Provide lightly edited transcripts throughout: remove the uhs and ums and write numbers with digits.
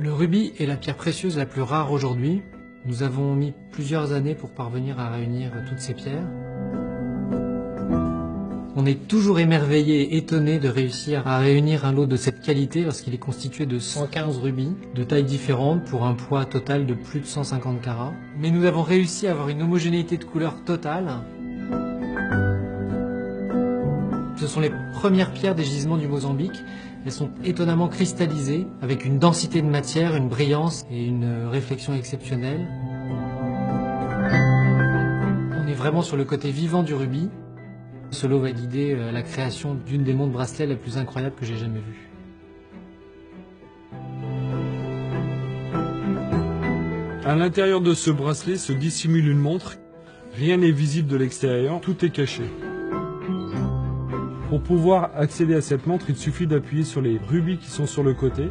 Le rubis est la pierre précieuse la plus rare aujourd'hui. Nous avons mis plusieurs années pour parvenir à réunir toutes ces pierres. On est toujours émerveillé et étonné de réussir à réunir un lot de cette qualité lorsqu'il est constitué de 115 rubis, de tailles différentes pour un poids total de plus de 150 carats. Mais nous avons réussi à avoir une homogénéité de couleur totale. Ce sont les premières pierres des gisements du Mozambique. Elles sont étonnamment cristallisées, avec une densité de matière, une brillance et une réflexion exceptionnelle. On est vraiment sur le côté vivant du rubis. Ce lot va guider la création d'une des montres bracelets la plus incroyable que j'ai jamais vue. À l'intérieur de ce bracelet se dissimule une montre. Rien n'est visible de l'extérieur, tout est caché. Pour pouvoir accéder à cette montre, il suffit d'appuyer sur les rubis qui sont sur le côté.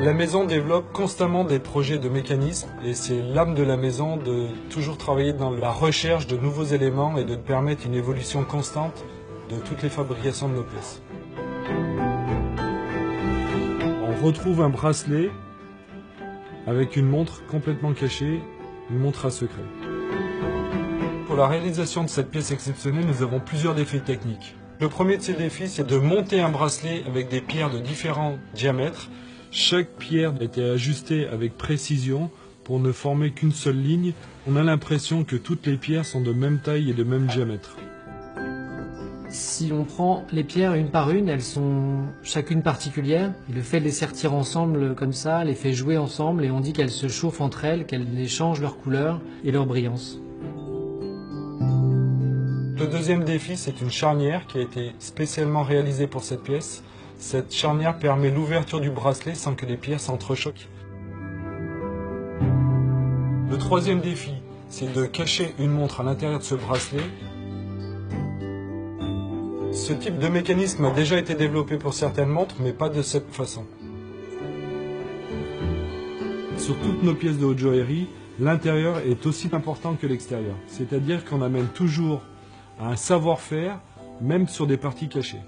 La maison développe constamment des projets de mécanismes et c'est l'âme de la maison de toujours travailler dans la recherche de nouveaux éléments et de permettre une évolution constante de toutes les fabrications de nos pièces. On retrouve un bracelet avec une montre complètement cachée, une montre à secret. Pour la réalisation de cette pièce exceptionnelle, nous avons plusieurs défis techniques. Le premier de ces défis, c'est de monter un bracelet avec des pierres de différents diamètres. Chaque pierre a été ajustée avec précision pour ne former qu'une seule ligne. On a l'impression que toutes les pierres sont de même taille et de même diamètre. Si on prend les pierres une par une, elles sont chacune particulières. Et le fait de les sertir ensemble comme ça, les fait jouer ensemble et on dit qu'elles se chauffent entre elles, qu'elles échangent leur couleur et leur brillance. Le deuxième défi, c'est une charnière qui a été spécialement réalisée pour cette pièce. Cette charnière permet l'ouverture du bracelet sans que les pierres s'entrechoquent. Le troisième défi, c'est de cacher une montre à l'intérieur de ce bracelet. Ce type de mécanisme a déjà été développé pour certaines montres, mais pas de cette façon. Sur toutes nos pièces de haute joaillerie, l'intérieur est aussi important que l'extérieur. C'est-à-dire qu'on amène toujours un savoir-faire, même sur des parties cachées.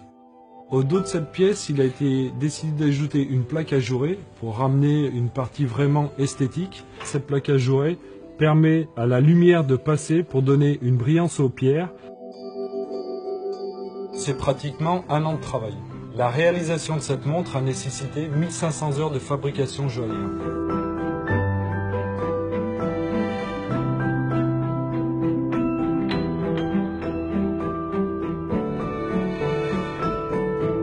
Au dos de cette pièce, il a été décidé d'ajouter une plaque ajourée pour ramener une partie vraiment esthétique. Cette plaque ajourée permet à la lumière de passer pour donner une brillance aux pierres. C'est pratiquement un an de travail. La réalisation de cette montre a nécessité 1500 heures de fabrication joaillière.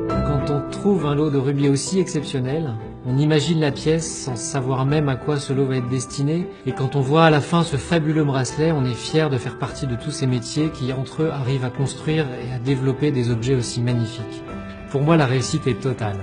Quand on trouve un lot de rubis aussi exceptionnel, on imagine la pièce sans savoir même à quoi ce lot va être destiné. Et quand on voit à la fin ce fabuleux bracelet, on est fier de faire partie de tous ces métiers qui, entre eux, arrivent à construire et à développer des objets aussi magnifiques. Pour moi, la réussite est totale.